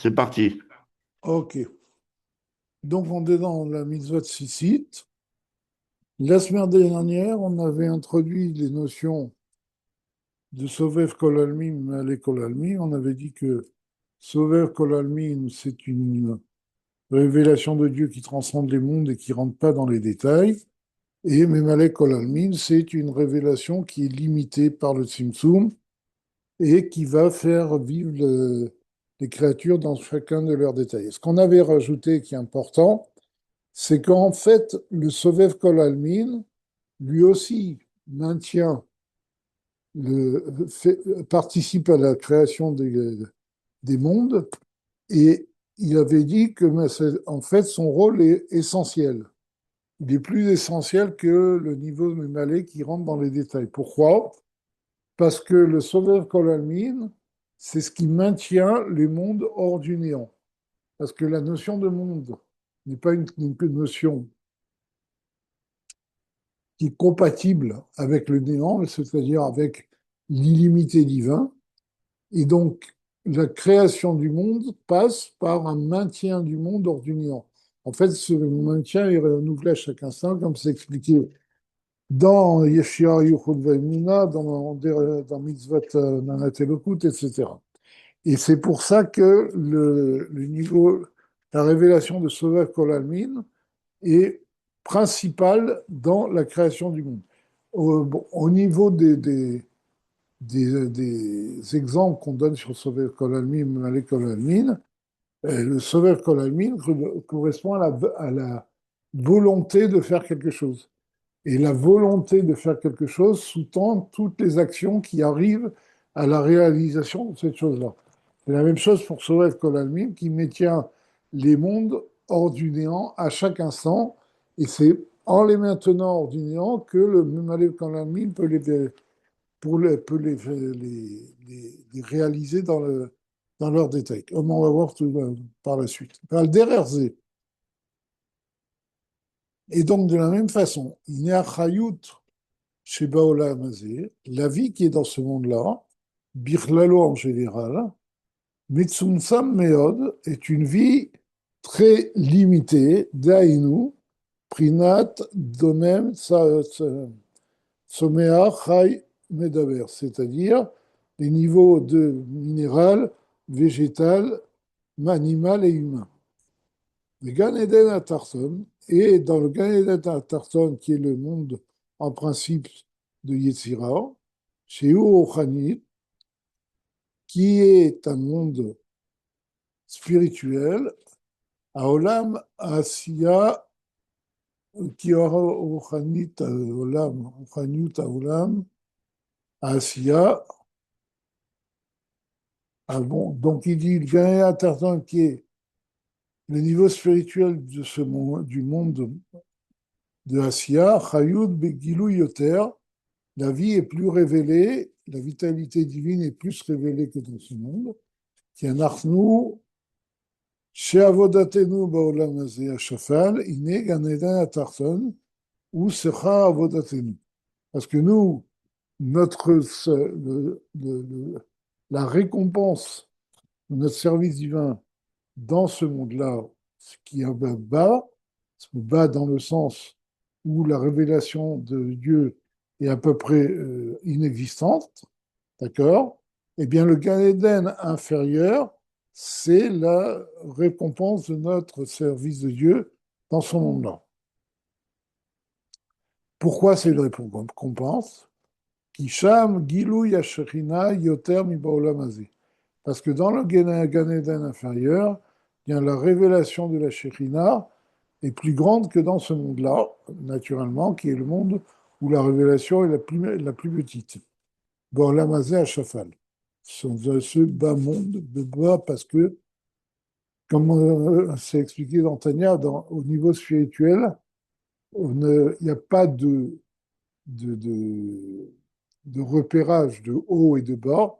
C'est parti. Ok. Donc, on est dans la mitzvah de Sissit. La semaine dernière, on avait introduit les notions de Sovev Kol Almin, Me'ale Kol Almin. On avait dit que Sovev Kol Almin, c'est une révélation de Dieu qui transcende les mondes et qui ne rentre pas dans les détails. Et Me'ale Kol Almin, c'est une révélation qui est limitée par le Tzimtzum et qui va faire vivre les créatures dans chacun de leurs détails. Ce qu'on avait rajouté qui est important, c'est qu'en fait, le Sovev Kol Almin, lui aussi, maintient, participe à la création des mondes, et il avait dit que, en fait, son rôle est essentiel. Il est plus essentiel que le niveau de Mémalé qui rentre dans les détails. Pourquoi? Parce que le Sovev Kol Almin, c'est ce qui maintient les mondes hors du néant. Parce que la notion de monde n'est pas une notion qui est compatible avec le néant, c'est-à-dire avec l'illimité divin. Et donc, la création du monde passe par un maintien du monde hors du néant. En fait, ce maintien est renouvelé à chaque instant, comme c'est expliqué dans Yeshia Yuchud Vaimuna, dans Mitzvot Nanat Elokut, etc. Et c'est pour ça que le niveau, la révélation de Sovev Kol Almin est principale dans la création du monde. Au niveau des exemples qu'on donne sur Sovev Kol Almin, Malek Kol Almin, le Sovev Kol Almin correspond à la volonté de faire quelque chose. Et la volonté de faire quelque chose sous-tend toutes les actions qui arrivent à la réalisation de cette chose-là. C'est la même chose pour Sovev Kol Almin qui maintient les mondes hors du néant à chaque instant. Et c'est en les maintenant hors du néant que le Malek Kol Almin peut les réaliser dans leur détail. Comme on va voir par la suite. Par le DRZ. Et donc, de la même façon, il y a Chayut chez Baolam Hazé, la vie qui est dans ce monde-là, Birlalo en général, Mitsumsam Meod, est une vie très limitée, Dainu, Prinat, Domem, Somea, Chai, Medaber, c'est-à-dire les niveaux de minéral, végétal, animal et humain. Le Gan Eden à Tarton, et dans le Gan Eden à Tarton, qui est le monde en principe de Yetzira, chez Urochanit, qui est un monde spirituel, à Olam Asiya, qui aura Urochanit, Olam, Urochanit, Olam, Asiya. Ah bon, donc il dit le Gan Eden à Tarton, qui est le niveau spirituel de ce monde, du monde de Asiya, Chayud Begilou Yoter, la vie est plus révélée, la vitalité divine est plus révélée que dans ce monde. Qui est Narchnu, chez Avodatenu Baolam Hazé Hashafal, Ine Gan Eden Atarton, ou Secha Avodatenu. Parce que nous, notre, la récompense de notre service divin dans ce monde-là, ce qui est bas dans le sens où la révélation de Dieu est à peu près inexistante, d'accord? Eh bien, le Gan Eden inférieur, c'est la récompense de notre service de Dieu dans ce monde-là. Pourquoi c'est une récompense? Kisham Gilou Yashachina Yoter Mibaolam Hazé. Parce que dans le Gan Eden inférieur, bien, la révélation de la Shekhinah est plus grande que dans ce monde-là, naturellement, qui est le monde où la révélation est la plus petite. Bon, l'amazé à Chafal. Ce bas monde, de bas, parce que, comme c'est expliqué dans Tania, au niveau spirituel, il n'y a pas de, de repérage de haut et de bas.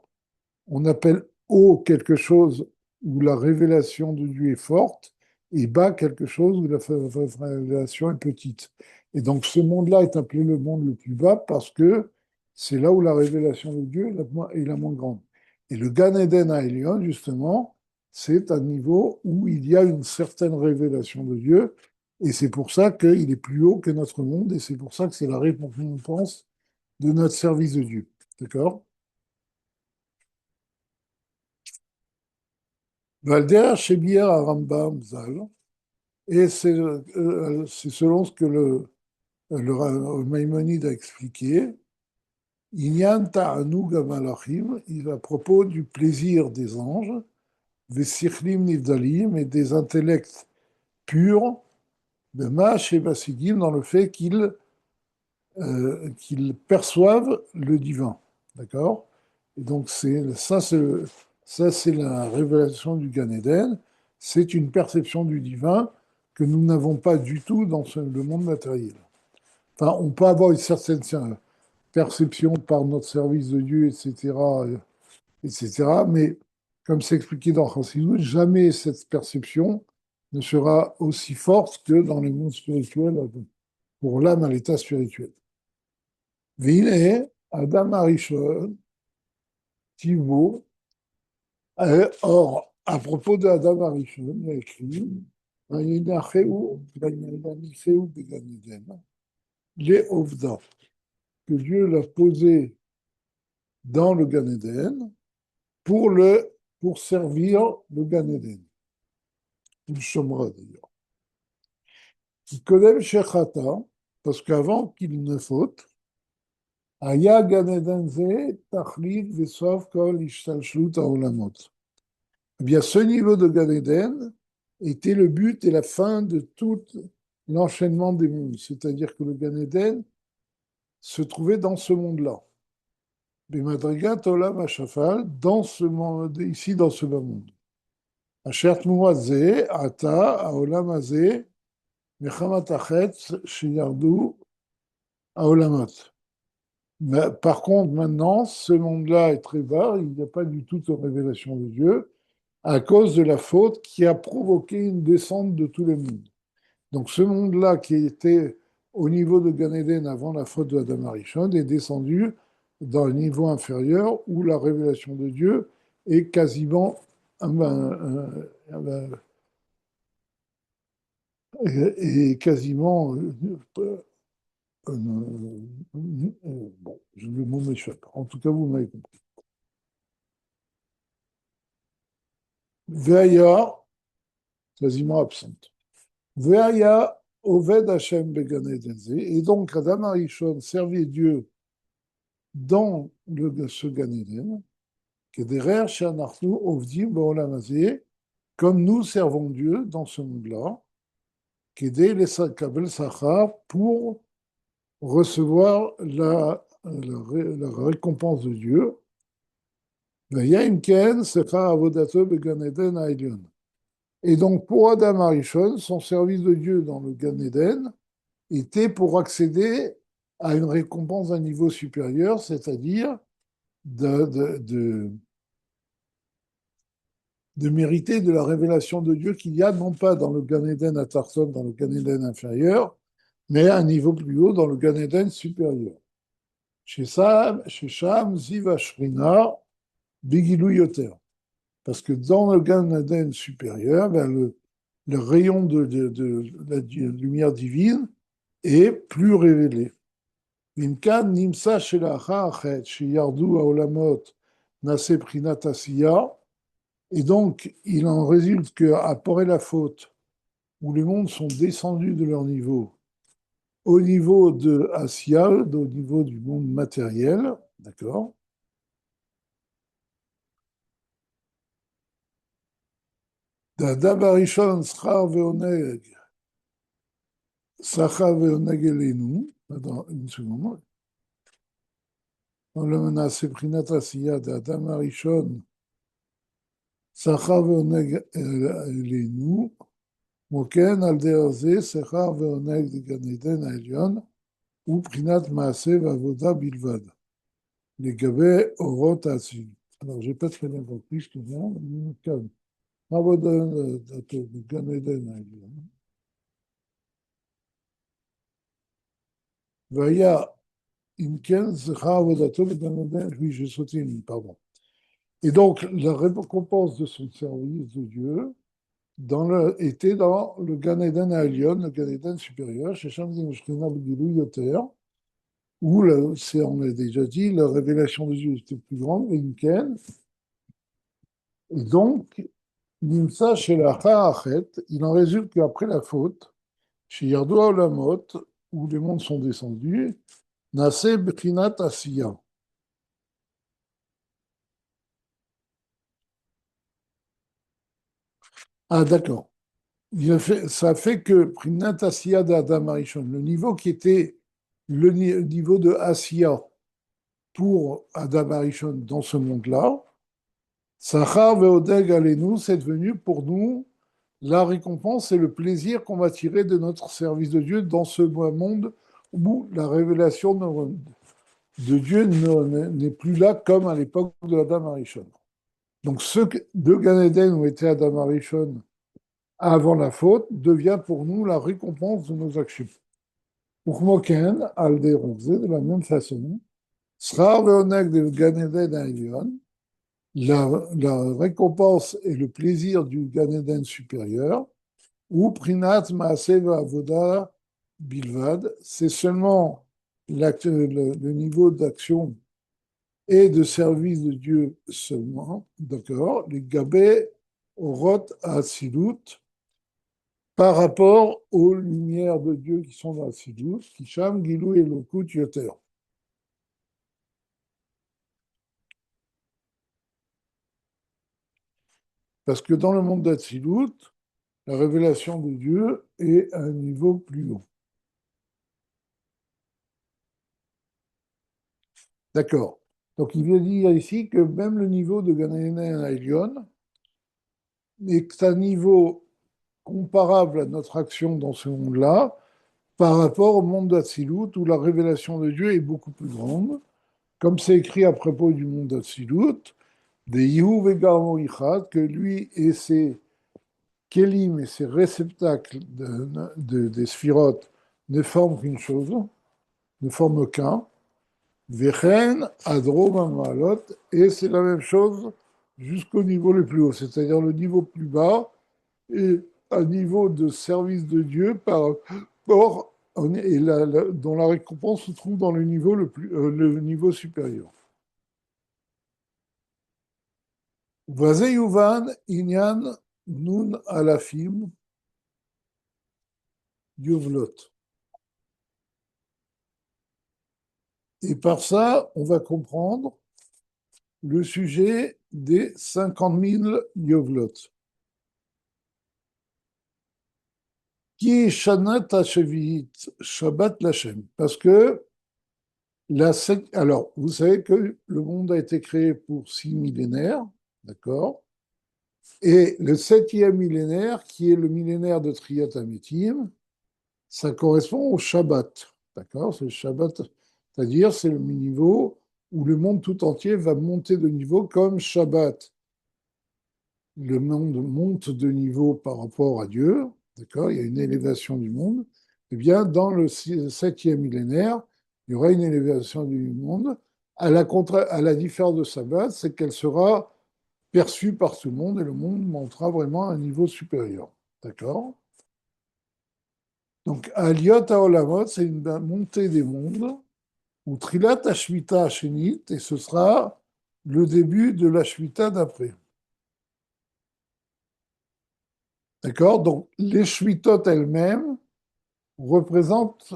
On appelle haut quelque chose où la révélation de Dieu est forte et bas quelque chose où la révélation est petite. Et donc ce monde-là est appelé le monde le plus bas parce que c'est là où la révélation de Dieu est la moins grande. Et le Gan Eden à Elion, justement, c'est un niveau où il y a une certaine révélation de Dieu, et c'est pour ça qu'il est plus haut que notre monde, et c'est pour ça que c'est la récompense de notre service de Dieu. D'accord? Valder Shebir à Rambam Zal, et c'est selon ce que le Maïmonide a expliqué, Inyan Ta'anug Malachim, il à propos du plaisir des anges, des Sichlim Nivdalim et des intellects purs, de Mâche et Basidim, dans le fait qu'ils perçoivent le divin. D'accord? Et donc, ça, c'est la révélation du Gan Eden. C'est une perception du divin que nous n'avons pas du tout dans le monde matériel. Enfin, on peut avoir une certaine perception par notre service de Dieu, etc., etc. Mais comme c'est expliqué dans Chassidut, jamais cette perception ne sera aussi forte que dans les mondes spirituels pour l'âme à l'état spirituel. Vine, Adam Arishon, Thibaut, or, à propos d'Adam Arishon, il a écrit les Ovda, que Dieu l'a posé dans le Gan Eden pour, pour servir le Gan Eden. Il chômera d'ailleurs. Il connaît Shechata, parce qu'avant qu'il ne faute, Aya Gan Eden Ze, Tachlit Vesov Kol Ishtalshlut Haolamot. Eh bien, ce niveau de Gan Eden était le but et la fin de tout l'enchaînement des mondes. C'est-à-dire que le Gan Eden se trouvait dans ce monde-là. Bimadrigat Olam Hashafal, dans ce monde, ici dans ce bas monde. Asher Tmurat Ze, Ata, Haolam Hazeh, Mechamat Achetz, Sheyardu, Haolamot. Mais, par contre, maintenant, ce monde-là est très bas, il n'y a pas du tout de révélation de Dieu, à cause de la faute qui a provoqué une descente de tous les mondes. Donc ce monde-là qui était au niveau de Gan Eden avant la faute de Adam Arishon est descendu dans le niveau inférieur où la révélation de Dieu est quasiment est quasiment bon, le mot m'échappe. En tout cas, vous m'avez compris. Veaya, quasiment absente. Veaya Oved Hashem Began Eden. Et donc, Adam Arishon servait Dieu dans ce Gan Eden, Kederer Shanartu Ovdim Baolam Hazeh, comme nous servons Dieu dans ce monde-là, Keder les Kabel Sachar, pour recevoir la récompense de Dieu. Veyaim Ken Secha Avodato Began Eden Haelyon. Et donc, pour Adam Arishon, son service de Dieu dans le Gan Eden était pour accéder à une récompense d'un niveau supérieur, c'est-à-dire de mériter de la révélation de Dieu qu'il y a non pas dans le Gan Eden à Tarson, dans le Gan Eden inférieur, mais à un niveau plus haut dans le Gan Eden supérieur. Chez Sham, Ziva Shrina, Bigilou Yoter. Parce que dans le Gan Eden supérieur, ben le rayon de la lumière divine est plus révélé. Nimkan Nimsa Shelacha Achet, Sheyardu Aolamot, Nase Prinat Asiya. Et donc, il en résulte qu'après la faute, où les mondes sont descendus de leur niveau, au niveau de Asya, au niveau du monde matériel, d'accord. D'Adam Arishon, Schar Veoneg, Sacha Veoneg Elenu, attends une seconde, dans le menace Prinat Asya d'Adam Arishon, Sacha Veoneg Elenu, Moken al Deaze, Sacha Veoneg de Gan Eden Aelion, ou Prinat Maase Vavoda Bilvad. Les Gabé Orot Assi. Alors, j'ai pas très bien compris ce que c'est. Vavoda de Gan Eden Aelion. Vaya Imken Zecha Avodato de Gan Eden. Oui, j'ai sauté une, pardon. Et donc, la récompense de son service de Dieu était dans le Gan Eden Elyon, le Gan Eden supérieur, chez Shamsin Shekhinah B'Gilui Yoter, où, on l'a déjà dit, la révélation de Dieu était plus grande, et Inken. Et donc, Nimsa chez la Ha'achet, il en résulte qu'après la faute, chez Yardoua Olamot, où les mondes sont descendus, Naseh B'Chinat Asiya. Ah, d'accord. Ça fait que Prinat Asiya d'Adam Arishon, le niveau qui était le niveau de Asiya pour Adam Arishon dans ce monde-là, Sachar Ve'odeg Alenu, c'est devenu pour nous la récompense et le plaisir qu'on va tirer de notre service de Dieu dans ce monde où la révélation de Dieu n'est plus là comme à l'époque de Adam Arishon. Donc ceux de Gan Eden où était Adam Arishon avant la faute devient pour nous la récompense de nos actions. Pour Moken, Alderonze, de la même façon, Srar Ve'oneg de Gan Eden Elyon, la récompense et le plaisir du Gan Eden supérieur, ou Prinat Maaseva Avoda Bilvad, c'est seulement le niveau d'action et de service de Dieu seulement, d'accord, les Gabé Orot Asilut, par rapport aux lumières de Dieu qui sont dans Asilut, Kisham, Gilou et Lokut Yoter. Parce que dans le monde d'Atsilut, la révélation de Dieu est à un niveau plus haut. D'accord. Donc il vient dire ici que même le niveau de Gan Eden Elyon est un niveau comparable à notre action dans ce monde-là par rapport au monde d'Atsilut où la révélation de Dieu est beaucoup plus grande. Comme c'est écrit à propos du monde d'Atsilut, des Yehu Vegarmo Ichad, que lui et ses Kélim et ses réceptacles des sphirotes ne forment qu'une chose, ne forment qu'un. Vechen, Adrom, Maalot, et c'est la même chose jusqu'au niveau le plus haut, c'est-à-dire le niveau plus bas et un niveau de service de Dieu par rapport dont la récompense se trouve dans le niveau supérieur. Vazeyuvan inyan nun alafim yuvlot. Et par ça, on va comprendre le sujet des 50 000 yovlot. Qui est Shanat HaShevi'it, Shabbat Lachem. Parce que, alors, vous savez que le monde a été créé pour 6 millénaires, d'accord. Et le 7e millénaire, qui est le millénaire de Triyat HaMetim, ça correspond au Shabbat, d'accord. C'est le Shabbat, c'est-à-dire c'est le niveau où le monde tout entier va monter de niveau comme Shabbat. Le monde monte de niveau par rapport à Dieu, d'accord, il y a une élévation du monde, eh bien, dans le 7e millénaire, il y aura une élévation du monde. À la différence de Shabbat, c'est qu'elle sera perçue par tout le monde et le monde montera vraiment à un niveau supérieur. D'accord. Donc, Aliyot Haolamot, c'est une montée des mondes, ou Trilat Hashmita Hashenit, et ce sera le début de la Shmita d'après. D'accord. Donc, les Shmitot elles-mêmes représentent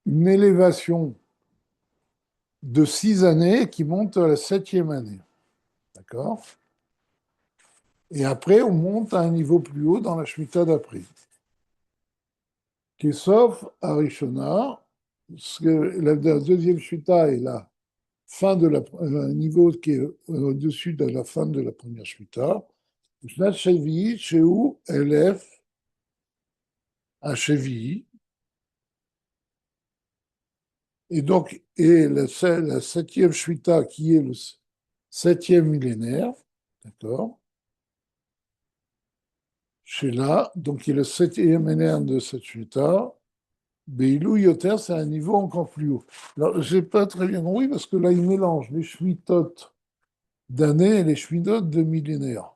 une élévation de 6 années qui monte à la 7e année. D'accord. Et après, on monte à un niveau plus haut dans la Shemitah d'après. Kessof Arishona, la deuxième Shemitah est la fin de un niveau qui est au-dessus de la fin de la première Shemitah. Shnat Shevi'i, Sheu Elef Shevi'i. Et donc, la 7e Shemitah qui est le 7e millénaire, d'accord, Sheila, donc qui est le 7e millénaire de cette Shemitah, Beilou Yoter, c'est un niveau encore plus haut. Alors, je n'ai pas très bien compris parce que là, il mélange les Shmitot d'années et les Shmidot de millénaires.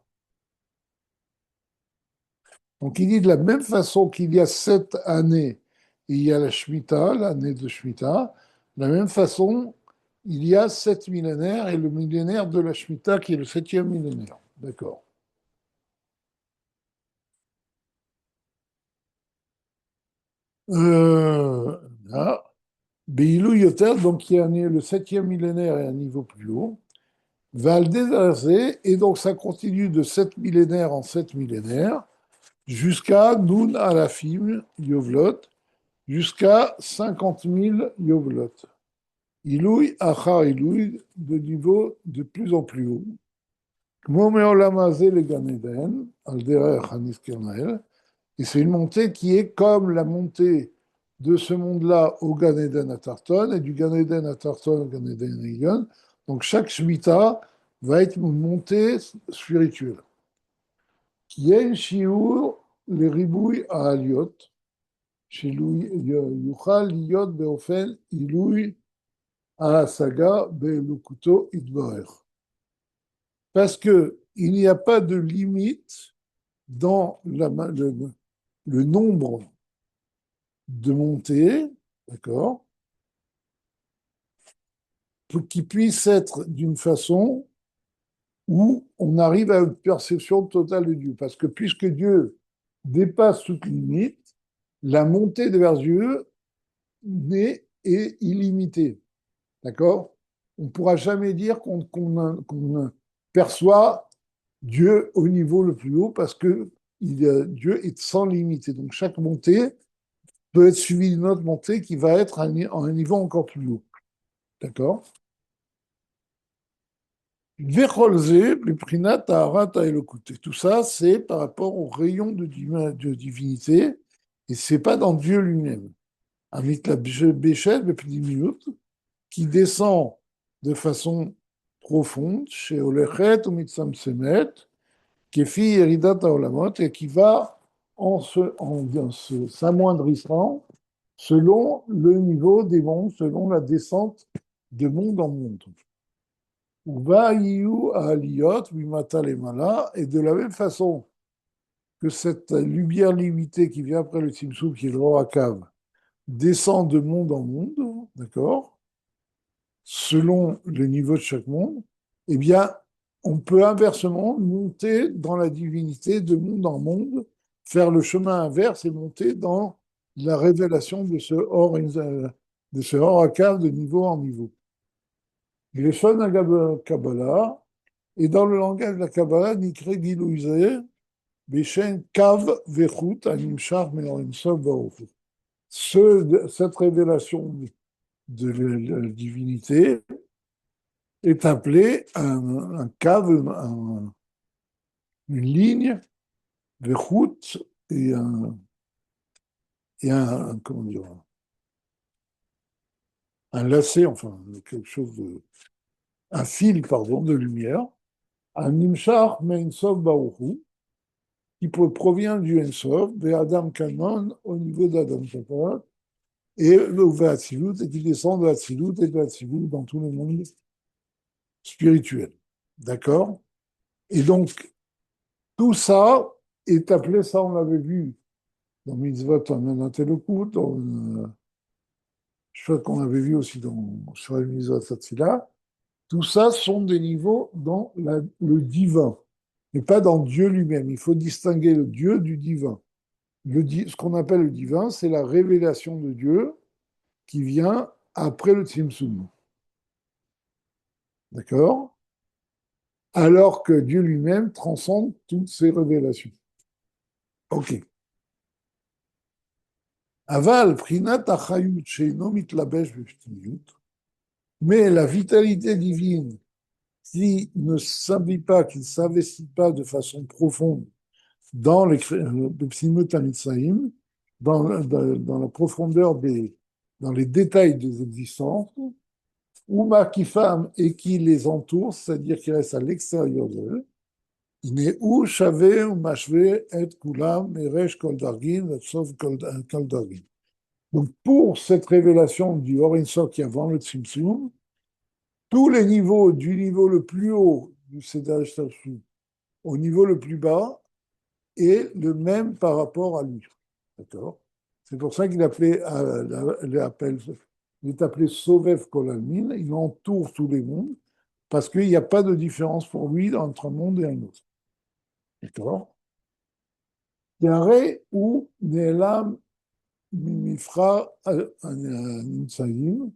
Donc il dit de la même façon qu'il y a 7 années, il y a la Shemitah, l'année de Shemitah, de la même façon, il y a 7 millénaires et le millénaire de la Shemitah qui est le 7e millénaire. D'accord. Là, Beilou Yoter, donc qui est le 7e millénaire et un niveau plus haut, Val Désazé, et donc ça continue de 7 millénaires en 7 millénaires jusqu'à Nun Alafim, Yovlot, jusqu'à 50 000 Yovlot. Ilouï, Achar Ilouï, de niveau de plus en plus haut. Kmo Me'olam Hazeh le Gan Eden, al derech Hanis Kernael, et c'est une montée qui est comme la montée de ce monde-là au Gan Eden à Tarton, et du Gan Eden à Tarton au Gan Eden à Eden. Donc chaque Shemitah va être une montée spirituelle. Qui est Shiur, le Ribouille à Aliot, chez Yuchal Liot Beofen Ilouï à Saga Be'elukuto Idbarer. Parce que il n'y a pas de limite dans le nombre de montées, d'accord, pour qu'il puisse être d'une façon où on arrive à une perception totale de Dieu. Parce que puisque Dieu dépasse toute limite, la montée vers Dieu est illimitée. D'accord? On ne pourra jamais dire qu'on perçoit Dieu au niveau le plus haut parce que Dieu est sans limite. Et donc chaque montée peut être suivie d'une autre montée qui va être à un niveau encore plus haut. D'accord? Vecholze, le prinat Taharat Elokut. Tout ça, c'est par rapport au rayon de divinité, et c'est pas dans Dieu lui-même. Avec la Béchel, le minutes, qui descend de façon profonde chez Olechet ou Mitzam Semet, qui est fille Eridat Olamot, et qui va s'amoindrissant selon le niveau des mondes, selon la descente de monde en monde. Uvaïu Aliyot, Vimata Lemala, et de la même façon que cette lumière limitée qui vient après le Tzimtzum, qui est le Rorakav, descend de monde en monde, d'accord, selon le niveau de chaque monde, eh bien, on peut inversement monter dans la divinité de monde en monde, faire le chemin inverse et monter dans la révélation de ce Rorakav de niveau en niveau. Les Shon Kabbalah, et dans le langage de la Kabbalah, Nikre Gilouizé, Beshen Kav Vechut Animshar Me'orimsov Baruch. Cette révélation de la divinité est appelée un cave, une ligne, Vechut, comment dire, un lacet, enfin, quelque chose un fil, pardon, de lumière, un Nimshar Me'orimsov Baruch, qui provient du Ensof, de Adam Kanon, au niveau d'Adam Kanon, et le Vatzilut, et qui descend de Vatzilut et de Vatzilut dans tout le monde spirituel. D'accord? Et donc, tout ça est appelé, ça on l'avait vu dans Mitzvot Anatelokut, je crois qu'on avait vu aussi sur les Mitzvot Satsila, tout ça sont des niveaux dans le divin, mais pas dans Dieu lui-même. Il faut distinguer le Dieu du divin. Ce qu'on appelle le divin, c'est la révélation de Dieu qui vient après le Tzimtzum. D'accord? Alors que Dieu lui-même transcende toutes ces révélations. Ok. Aval, prinat achayut, sheino mitlabesh b'pniyut, mais la vitalité divine qui ne s'habille pas, qui ne s'investit pas de façon profonde dans le Psimut Amitsaïm, dans la profondeur dans les détails des existences, ou Makifam et qui les entoure, c'est-à-dire qui reste à l'extérieur d'eux, il n'est où Shavé ou Mashvé et Kulam, Meresh Koldargin, sauf Koldargin. Donc, pour cette révélation du Horinso qui est avant le Tzimtzum, tous les niveaux, du niveau le plus haut du Seder Shtalshu au niveau le plus bas est le même par rapport à lui. D'accord? C'est pour ça qu'il appelait, il est appelé Sovev Kolalmin, il entoure tous les mondes, parce qu'il n'y a pas de différence pour lui entre un monde et un autre. D'accord? Yare ou Ne'elam Mimifra Nimsaïm,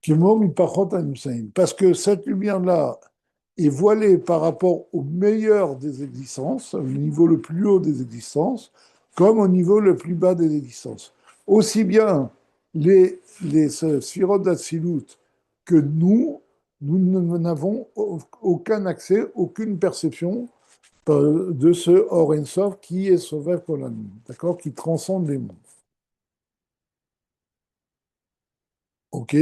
Kimo Mipachot Nimsaïm. Parce que cette lumière-là est voilée par rapport au meilleur des existences, au niveau le plus haut des existences, comme au niveau le plus bas des existences. Aussi bien les sphirotes d'Atsilut que nous n'avons aucun accès, aucune perception de ce Or Ensof qui est Sovev Kolam, d'accord, qui transcende les mondes. Ok?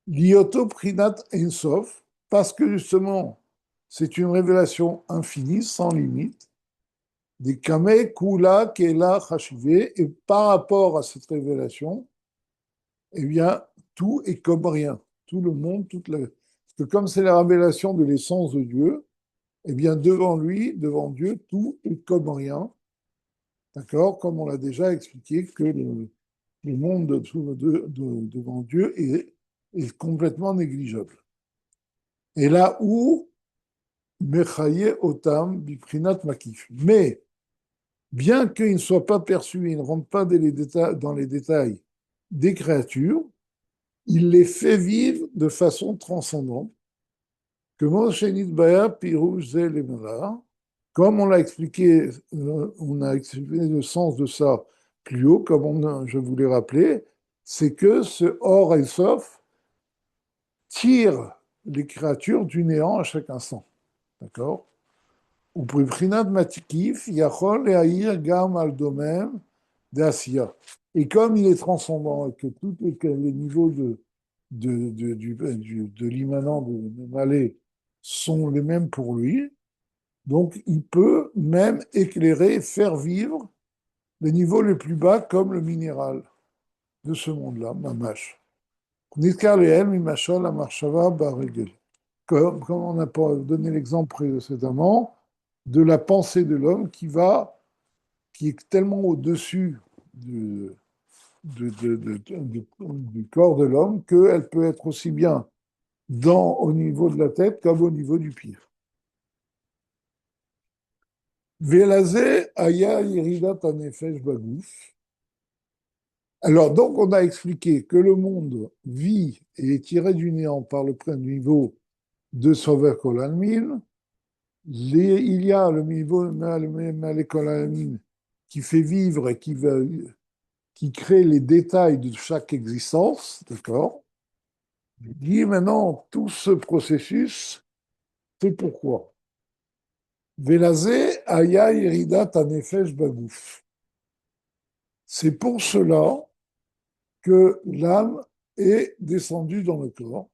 L'Ioto Prinat Ensof, parce que justement, c'est une révélation infinie, sans limite, des Kame Kula Kela Hashive, et par rapport à cette révélation, eh bien, tout est comme rien. Tout le monde, parce que comme c'est la révélation de l'essence de Dieu, eh bien, devant lui, devant Dieu, tout est comme rien. D'accord? Comme on l'a déjà expliqué, que le monde devant Dieu est complètement négligeable. Et là où Mechaye Otam Biprinat Makif. Mais, bien qu'il ne soit pas perçu, il ne rentre pas dans les détails des créatures, il les fait vivre de façon transcendante. Que Moshenit Baya Pirouj Lemela, comme on a expliqué le sens de ça plus haut, je vous l'ai rappelé, c'est que ce Or et Sof tire les créatures du néant à chaque instant. D'accord? Ou Prinat Matikif, Yachol et Aïr Gam al Domem d'Asiya. Et comme il est transcendant et que tous les niveaux de l'immanent de Malé sont les mêmes pour lui, donc il peut même éclairer, faire vivre les niveaux les plus bas comme le minéral de ce monde-là, Mamash. Nitkar Lehel, Mimashal, Amarshava, Baregel. Comme on a donné l'exemple précédemment, de la pensée de l'homme qui est tellement au-dessus du corps de l'homme qu'elle peut être aussi bien au niveau de la tête comme au niveau du pied. Velazé aya yiridat anefesh bagouf. Alors, donc, on a expliqué que le monde vit et est tiré du néant par le niveau de Sover Kolalmin. Il y a le niveau Malé Kolalmin qui fait vivre et qui crée les détails de chaque existence, d'accord? Il dit maintenant, tout ce processus, c'est pourquoi. Velazé aya yiridat anefesh bagouf. C'est pour cela que l'âme est descendue dans le corps.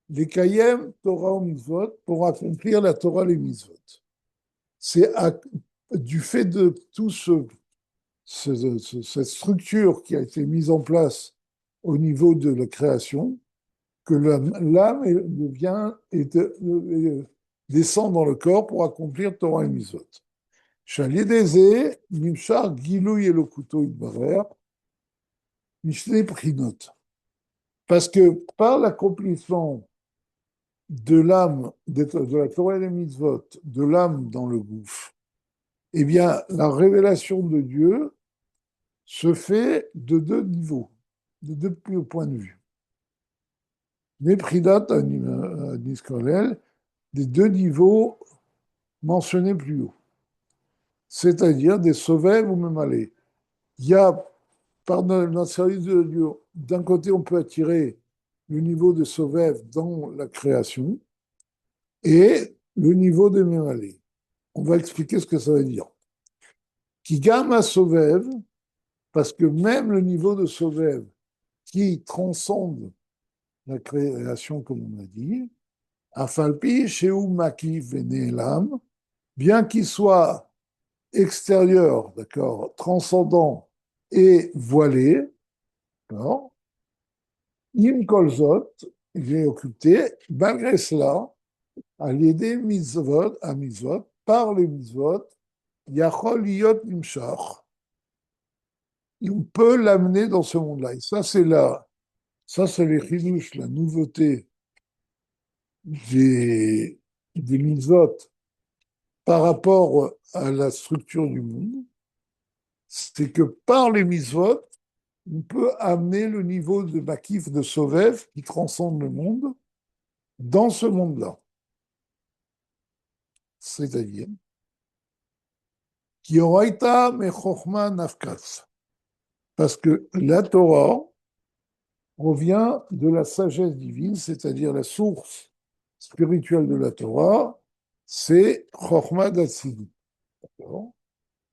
Les Kayem, Torah ou Mitzvot, pour accomplir la Torah et les Mitzvot. C'est du fait de tout cette structure qui a été mise en place au niveau de la création que l'âme descend dans le corps pour accomplir Torah et Mitzvot. Shalideze, Nimshar, Gilou Yelokuto Idbarer, Mishneh Prinot. Parce que par l'accomplissement de l'âme, de la Torah et des mitzvot, de l'âme dans le gouffre, eh bien, la révélation de Dieu se fait de deux niveaux, de deux points de vue. Nepridat Niskolel, des deux niveaux mentionnés plus haut, c'est-à-dire des sauvèves ou même allés. Il y a, par notre service de Dieu, d'un côté, on peut attirer le niveau de sauvève dans la création, et le niveau des Mémalés. On va expliquer ce que ça veut dire. Qui gamme à Sauvève, parce que même le niveau de Sauvève qui transcende la création, comme on a dit, Afalpi, Sheu Maki Venelam, bien qu'il soit extérieur, d'accord, transcendant et voilé, d'accord, Im kolzot, j'ai occulté, malgré cela, à l'aider mitzvot, à mitzvot, par les mitzvot, yachol liot nimshach, on peut l'amener dans ce monde-là. Et ça, c'est les chidouches, la nouveauté des, des mitzvot par rapport à la structure du monde, c'est que par les mitzvot, on peut amener le niveau de Makif, de Sovev, qui transcende le monde, dans ce monde-là. C'est-à-dire, qui aura été Mechochma Nafkas. Parce que la Torah provient de la sagesse divine, c'est-à-dire la source spirituelle de la Torah, c'est Chochma Datsidi.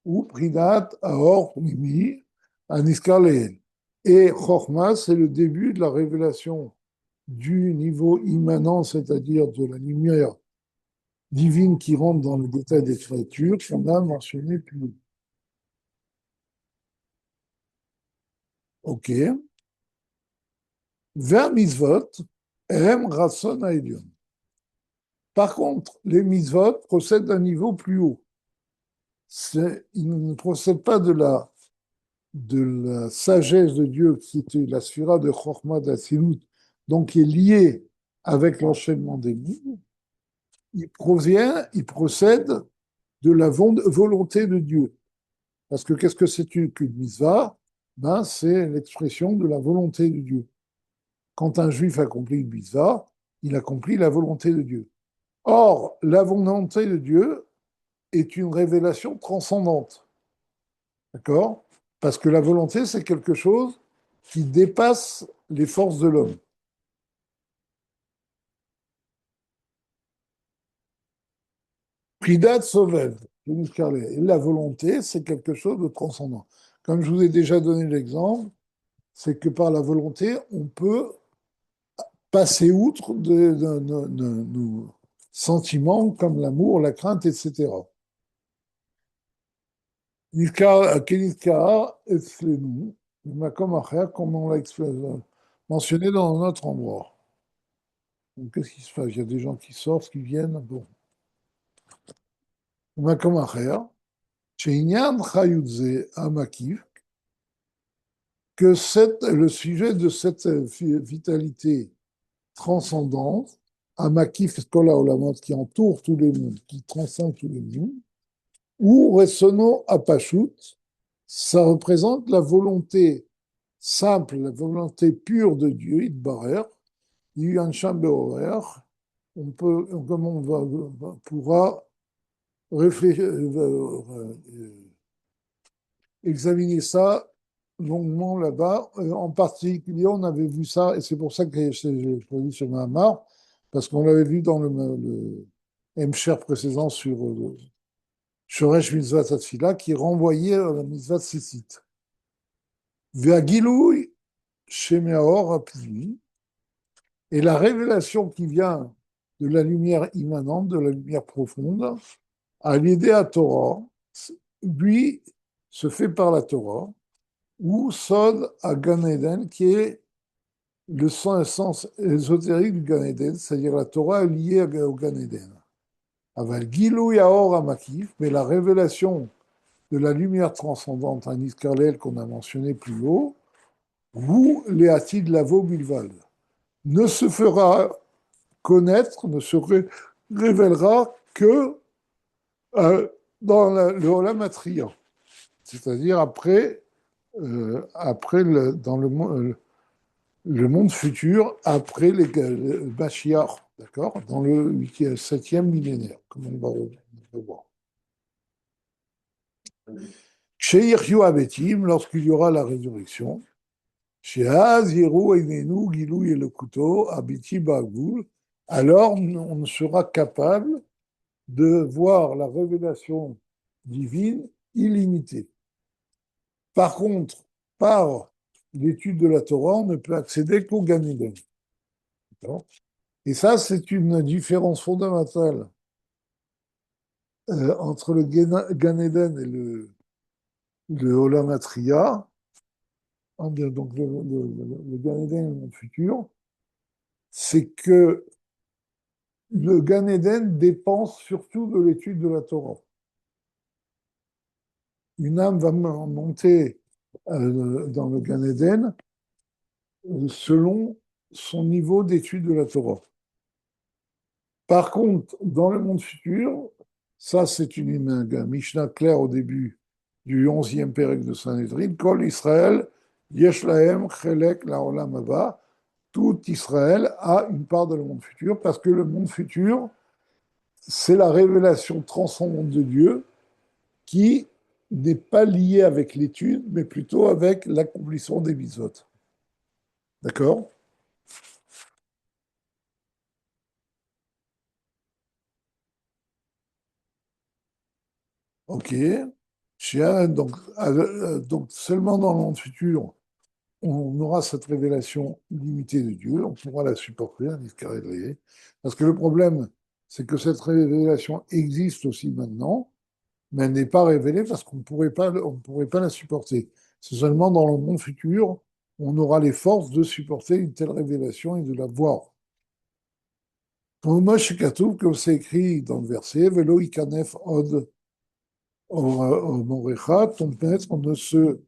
Ou Prinat Aor Mimi Aniskar Leel. Et Chochma, c'est le début de la révélation du niveau immanent, c'est-à-dire de la lumière divine qui rentre dans le détail des créatures qu'on a mentionné plus haut. OK. Vers mitzvot, Hem Ratson Haelion. Par contre, les mitzvot procèdent d'un niveau plus haut. Ils ne procèdent pas de la sagesse de Dieu qui était la sphira de Chochma d'Atsilut, donc qui est liée avec l'enchaînement des mondes. Il procède de la volonté de Dieu. Parce que qu'est-ce que c'est qu'une mitzvah? Ben, c'est l'expression de la volonté de Dieu. Quand un juif accomplit une mitzvah, il accomplit la volonté de Dieu. Or, la volonté de Dieu est une révélation transcendante. D'accord? Parce que la volonté, c'est quelque chose qui dépasse les forces de l'homme. Pridat Sovel, la volonté, c'est quelque chose de transcendant. Comme je vous ai déjà donné l'exemple, c'est que par la volonté, on peut passer outre de nos sentiments comme l'amour, la crainte, etc. Comme on l'a mentionné dans un autre endroit. Donc, qu'est-ce qui se passe? Il y a des gens qui sortent, qui viennent. Bon. Chez Inyan Chayudze Amakiv, que le sujet de cette vitalité transcendante, Amakif Kola Olamot, qui entoure tous les mondes, qui transcende tous les mondes, ou Resono Apashut, ça représente la volonté simple, la volonté pure de Dieu, Idbarer, Yuansham Beorer. Comme pourra réfléchir, examiner ça longuement là-bas. En particulier, on avait vu ça, et c'est pour ça que j'ai choisi ce Mahamar, parce qu'on l'avait vu dans le M-Cher précédent sur Shoresh Mitzvah Tatfila, qui renvoyait à la Mitzvah Tzitzit. Ve'agilouy Shemeaor Apizmi, et la révélation qui vient de la lumière immanente, de la lumière profonde, à l'idée à Torah, lui, se fait par la Torah, ou Sod à Gan Eden, qui est le sens ésotérique du Gan Eden, c'est-à-dire la Torah est liée au Gan Eden. Avec Gilou Yaor Amakif, mais la révélation de la lumière transcendante à Niskarlel qu'on a mentionné plus haut, ou Léati de Lavo Bilval, ne se fera connaître, ne se révélera que dans le Olamatria, c'est-à-dire après dans le monde futur, après le Mashiach, d'accord, dans le 7e millénaire, comme on va le voir. Chez Yiryu Abetim, lorsqu'il y aura la résurrection, chez Aziru Einenu, Gilou et le couteau, Abiti Bagoul, alors on sera capable de voir la révélation divine illimitée. Par contre, par l'étude de la Torah, on ne peut accéder qu'au Gan Eden. Et ça, c'est une différence fondamentale entre le Gan Eden et le Olamatria, Donc le Gan Eden et le monde futur, c'est que le Gan Eden dépend surtout de l'étude de la Torah. Une âme va monter dans le Gan Eden selon son niveau d'étude de la Torah. Par contre, dans le monde futur, ça c'est une Mishnah claire au début du 11e Pérec de Sanhedrin, Kol Israël, Yesh Lahem, Chelek, Laolam Haba, tout Israël a une part dans le monde futur, parce que le monde futur, c'est la révélation transcendante de Dieu qui n'est pas liée avec l'étude, mais plutôt avec l'accomplissement des mitzvot. D'accord? Ok. Donc, seulement dans le monde futur, on aura cette révélation limitée de Dieu, on pourra la supporter, parce que le problème, c'est que cette révélation existe aussi maintenant, mais elle n'est pas révélée parce on pourrait pas la supporter. C'est seulement dans le monde futur, on aura les forces de supporter une telle révélation et de la voir. Pour Moshe Katoub, comme c'est écrit dans le verset, Velo ikanef od morecha, ton maître ne se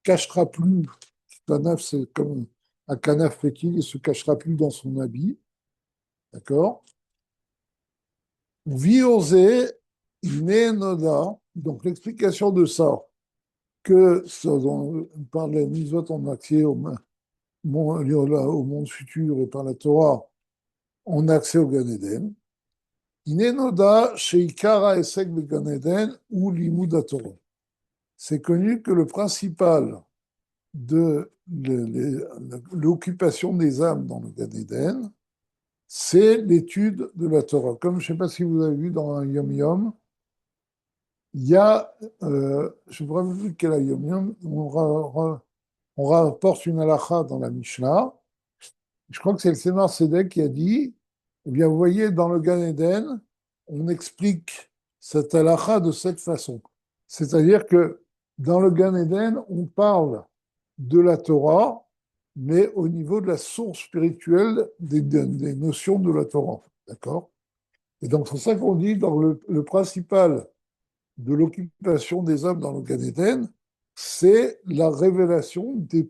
cachera plus. Kanaf, c'est comme un canaf fétide, il ne se cachera plus dans son habit. D'accord? Viosé, noda. Donc l'explication de ça, que ce dont on parle les mitzvot en accès au monde futur et par la Torah, on a accès au Gan Eden. Inenoda, Sheikara Esek le Gan Eden ou Limud Torah. C'est connu que le principal de l'occupation des âmes dans le Gan Eden, c'est l'étude de la Torah. Comme je ne sais pas si vous avez vu dans un Yom Yom, il y a, je ne me rappelle plus quel Yom Yom, on rapporte une halakha dans la Mishnah. Je crois que c'est le Sénat Sédek qui a dit, eh bien, vous voyez, dans le Gan Eden, on explique cette halakha de cette façon. C'est-à-dire que dans le Gan Eden, on parle de la Torah, mais au niveau de la source spirituelle des notions de la Torah. D'accord? Et donc, c'est ça qu'on dit dans le principal de l'occupation des hommes dans le Gan Eden, c'est la révélation du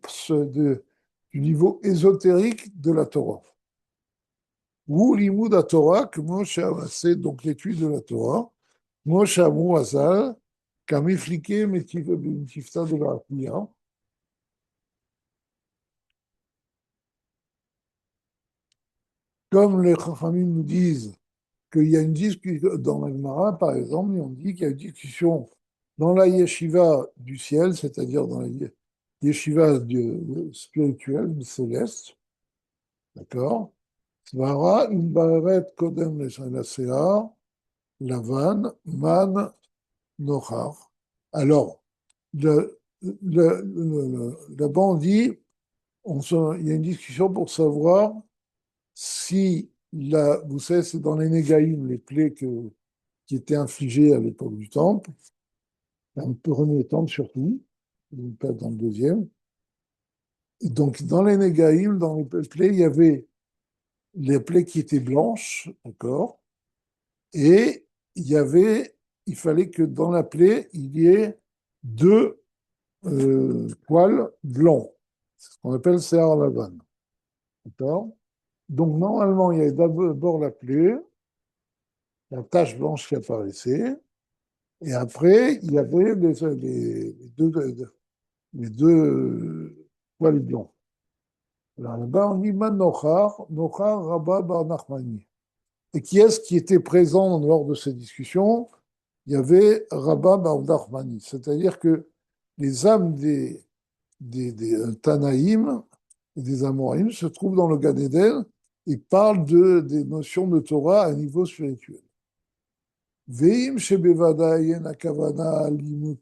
niveau ésotérique de la Torah. Ou l'imoud à Torah, que Moshe c'est donc l'étude de la Torah, Moshe Amou Azal, Kamiflike Metifta de la Priya. Comme les Chachamim nous disent qu'il y a une discussion, dans la Gemara, par exemple, on dit qu'il y a une discussion dans la yeshiva du ciel, c'est-à-dire dans la yeshiva spirituelle, céleste, d'accord? Svara, une baret kodem la lavan, man, nochar. Alors, là-bas, on dit, il y a une discussion pour savoir si, vous savez, c'est dans les Négaïm, les plaies qui étaient infligées à l'époque du Temple, dans le premier Temple surtout, pas dans le deuxième. Donc, dans les Négaïm, dans les plaies, il y avait les plaies qui étaient blanches, d'accord, et il fallait que dans la plaie, il y ait deux poils blancs. C'est ce qu'on appelle Sehar Lavan. D'accord? Donc, normalement, il y avait d'abord la plaie, la tache blanche qui apparaissait, et après, il y avait les deux poils blancs. Alors là-bas, on dit Man Nochar, Nochar Rabba Bar Nachmani. Et qui est-ce qui était présent lors de ces discussions? Il y avait Rabba Bar Nachmani. C'est-à-dire que les âmes des Tanaïm et des Amoraïm se trouvent dans le Gan Eden et parlent des notions de Torah à un niveau spirituel. Veim shebevadayen akavana limut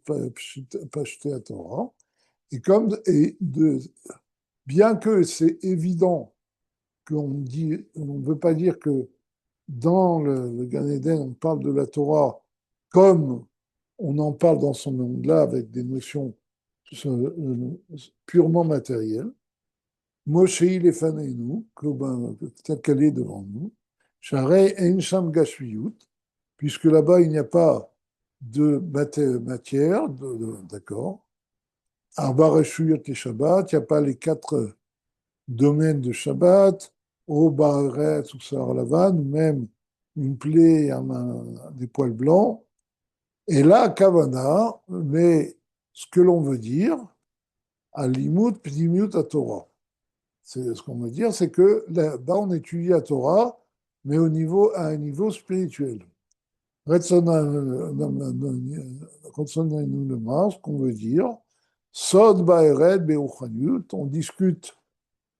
pashte Torah. Bien que c'est évident on ne veut pas dire que dans le Gan Eden, on parle de la Torah comme on en parle dans ce monde-là avec des notions purement matériel. Moshe Lefaneinu, tel qu'elle est devant nous. Sharei Ein Sham Gashviyut, puisque là-bas il n'y a pas de matière, d'accord. Arba Reshuyot et Shabbat, il n'y a pas les quatre domaines de Shabbat, au Baaret, ou Sahar Lavan, ou même une plaie, des poils blancs. Et là, Kavana, mais ce que l'on veut dire, Alimut Pnimiut à Torah. C'est ce qu'on veut dire, c'est que là-bas, on étudie la Torah, mais à un niveau spirituel. Ce qu'on veut dire, Sod Baeret Beuchaniut, on discute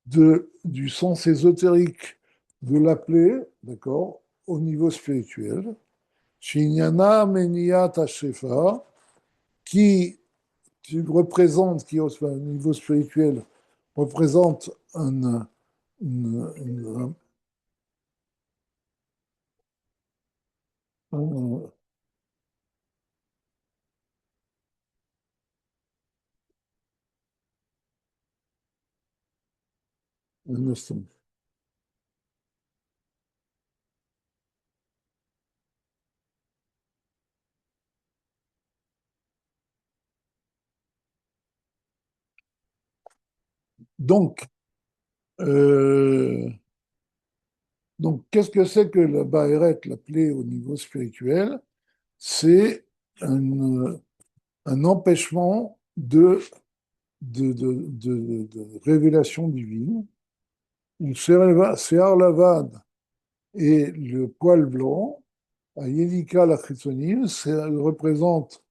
du sens ésotérique de l'appeler, d'accord, au niveau spirituel. Shinyana Meniyat Hashefa, qui représente, qui au niveau spirituel représente une- un- un instant. Donc, euh, donc qu'est-ce que c'est que la Bahéret, l'appelé au niveau spirituel? C'est un empêchement de révélation divine. Le Séar Lavad et le poil blanc, à Yedika la ça représente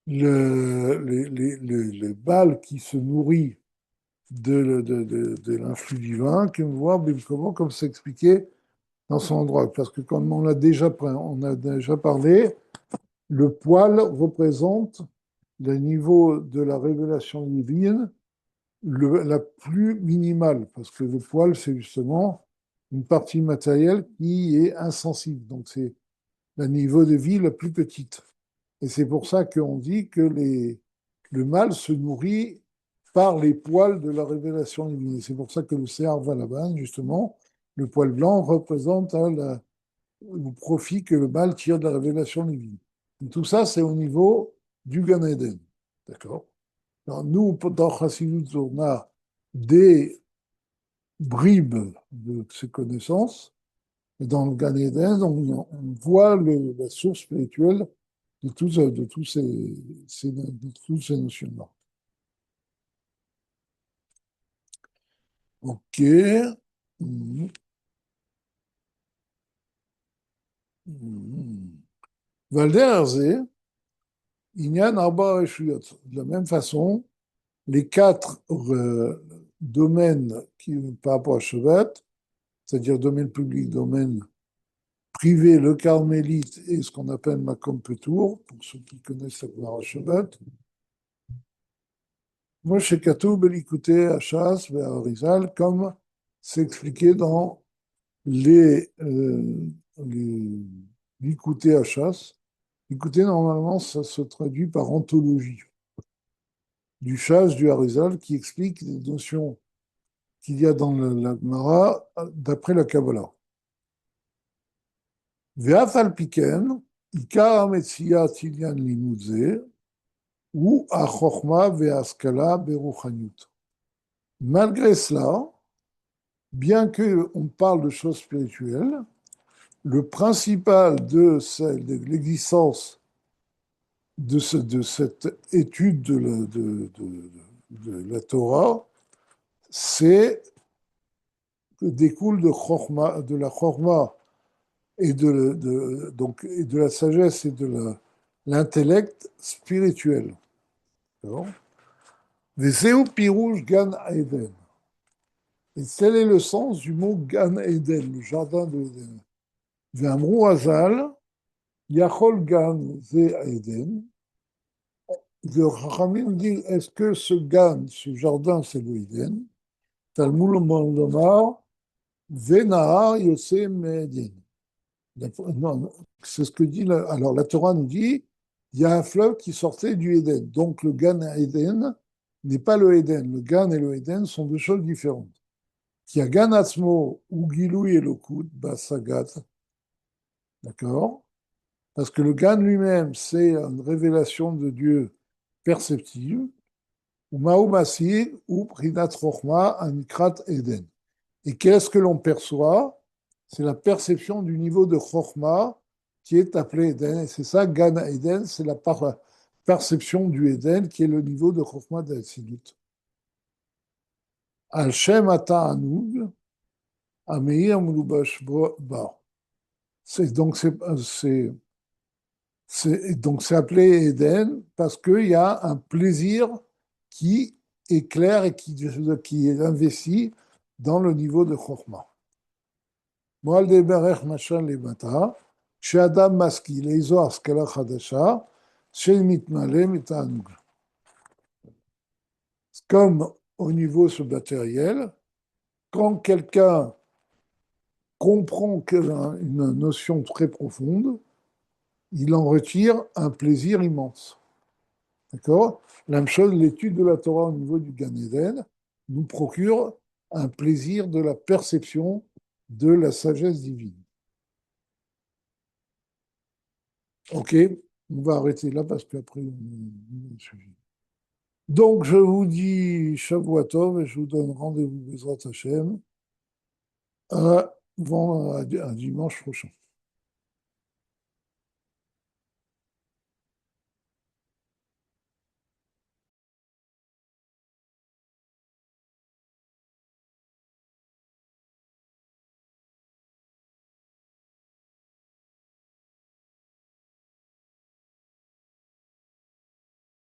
le bal qui se nourrit de l'influx divin, qui me voit comment, comme c'est expliqué dans son endroit. Parce que comme on a déjà parlé, le poil représente le niveau de la révélation divine la plus minimale, parce que le poil, c'est justement une partie matérielle qui est insensible. Donc c'est le niveau de vie la plus petite. Et c'est pour ça qu'on dit que le mâle se nourrit par les poils de la révélation divine. C'est pour ça que le Sehar Valaban, justement, le poil blanc représente le profit que le mâle tire de la révélation divine. Et tout ça, c'est au niveau du Gan Eden. D'accord. Alors, nous, dans Chassidut, on a des bribes de ces connaissances. Et dans le Gan Eden, on voit la source spirituelle de toutes ces notions-là. Ok. Mhm. Mhm. Valder Inyan Arba Reshuyot. De la même façon, les quatre domaines par rapport à Shabbat, c'est-à-dire domaine public, domaine privé, le carmélite et ce qu'on appelle Makom Petour, pour ceux qui connaissent la Gemara Shabbat. Moshe Katoub, Belikouté, Hachas, Arizal, comme c'est expliqué dans les Likouté Hachas. Likouté, normalement, ça se traduit par anthologie du Chas, du Harizal, qui explique les notions qu'il y a dans la Gemara d'après la Kabbalah. Ve'af al piken, ikar hametziat inyan limud ze, ou achokma ve'askala beruchaniut. Malgré cela, bien qu'on parle de choses spirituelles, le principal de l'existence de cette étude de la Torah, c'est découle de la chorma et de la sagesse et de l'intellect spirituel. Vezeu pirouche Gan Eden. Et tel est le sens du mot Gan Eden, le jardin de Eden. V'amrou Hazal, Yachol Gan Ze Eden. Le Chachamim dit, est-ce que ce Gan, ce jardin, c'est le Eden? Talmud Lomar, Venahar Yosem Eden. Non, c'est ce que dit alors la Torah nous dit il y a un fleuve qui sortait du Éden. Donc le Gan Éden n'est pas le Éden. Le Gan et le Éden sont deux choses différentes. Il y a Gan Atzmo ou Gilou Elokut, Basagat, d'accord? Parce que le Gan lui-même, c'est une révélation de Dieu perceptible, ou Ma'u Masir, ou Prinat Rochma, Anikrat Eden. Et qu'est-ce que l'on perçoit? C'est la perception du niveau de Chokhmah qui est appelé Eden. Et c'est ça, Gan Eden, c'est la perception du Eden qui est le niveau de Chokhmah d'Atsilut. Al-Shem Ata Anug, Ameir Mulubash Ba. Donc c'est appelé Eden parce qu'il y a un plaisir qui est clair et qui est investi dans le niveau de Chokhmah. מועל דברך משל למטה, שאדם משכיל איזו השכלה חדשה, שמתמלא מתענוג. Comme au niveau matériel, quand quelqu'un comprend une notion très profonde, il en retire un plaisir immense. D'accord? La même chose, l'étude de la Torah au niveau du Gan Eden nous procure un plaisir de la perception de la sagesse divine. Ok, on va arrêter là parce qu'après, on a un sujet. Donc, je vous dis Shavua Tov et je vous donne rendez-vous Bezrat Hashem à dimanche prochain.